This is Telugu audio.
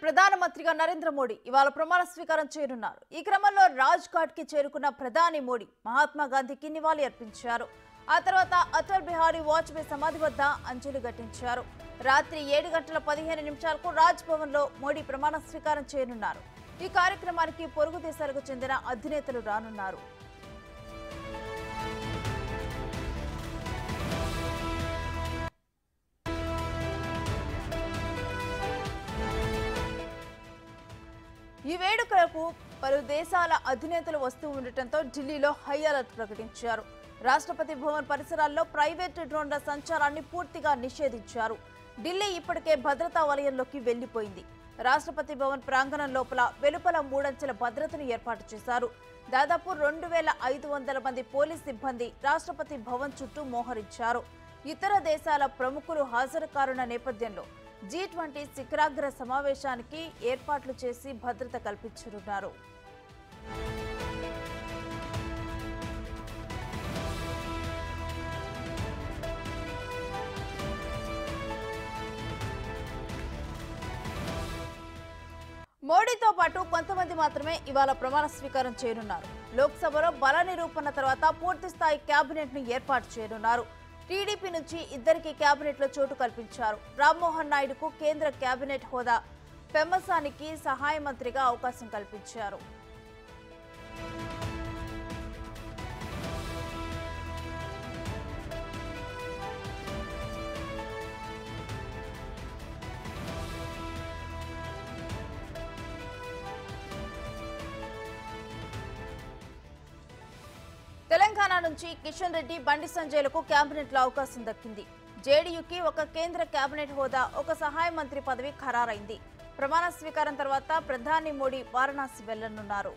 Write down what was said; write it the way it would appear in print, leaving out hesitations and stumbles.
ప్రధానమంత్రిగా నరేంద్ర మోడీ ఇవాళ ప్రమాణ స్వీకారం చేయనున్నారు. ఈ క్రమంలో రాజ్ ఘాట్ కి చేరుకున్న ప్రధాని మోడీ మహాత్మా గాంధీకి నివాళి అర్పించారు. ఆ తర్వాత అటల్ బిహారీ వాజ్పేయి సమాధి వద్ద అంజలి ఘటించారు. రాత్రి 7:15 రాజ్ భవన్ లో మోడీ ప్రమాణ స్వీకారం చేయనున్నారు. ఈ కార్యక్రమానికి పొరుగు దేశాలకు చెందిన అధినేతలు రానున్నారు. ఈ వేడుకలకు పలు దేశాల అధినేతలు వస్తూ ఉండటంతో ఢిల్లీలో హై అలర్ట్ ప్రకటించారు. రాష్ట్రపతి భవన్ పరిసరాల్లో ప్రైవేటు డ్రోన్ల సంచారాన్ని పూర్తిగా నిషేధించారు. ఢిల్లీ ఇప్పటికే భద్రతా వలయంలోకి వెళ్లిపోయింది. రాష్ట్రపతి భవన్ ప్రాంగణం లోపల వెలుపల 3 అంచెల భద్రతను ఏర్పాటు చేశారు. దాదాపు 2500 మంది పోలీస్ సిబ్బంది రాష్ట్రపతి భవన్ చుట్టూ మోహరించారు. ఇతర దేశాల ప్రముఖులు హాజరు కానున్న నేపథ్యంలో G20 శిఖరాగ్ర సమావేశానికి ఏర్పాట్లు చేసి భద్రత కల్పించనున్నారు. మోడీతో పాటు కొంతమంది మాత్రమే ఇవాళ ప్రమాణ స్వీకారం చేయనున్నారు. లోక్సభలో బల నిరూపణ తర్వాత పూర్తిస్థాయి కేబినెట్ ను ఏర్పాటు చేయనున్నారు. టీడీపీ నుంచి 2 కేబినెట్లో చోటు కల్పించారు. రామ్మోహన్ నాయుడుకు కేంద్ర కేబినెట్ హోదా, పెమ్మసానికి సహాయ మంత్రిగా అవకాశం కల్పించారు. తెలంగాణ నుంచి కిషన్ రెడ్డి, బండి సంజయ్లకు కేబినెట్లో అవకాశం దక్కింది. జేడీయూకి 1 కేంద్ర కేబినెట్ హోదా, 1 సహాయ మంత్రి పదవి ఖరారైంది. ప్రమాణ స్వీకారం తర్వాత ప్రధాని మోడీ వారణాసి వెళ్లనున్నారు.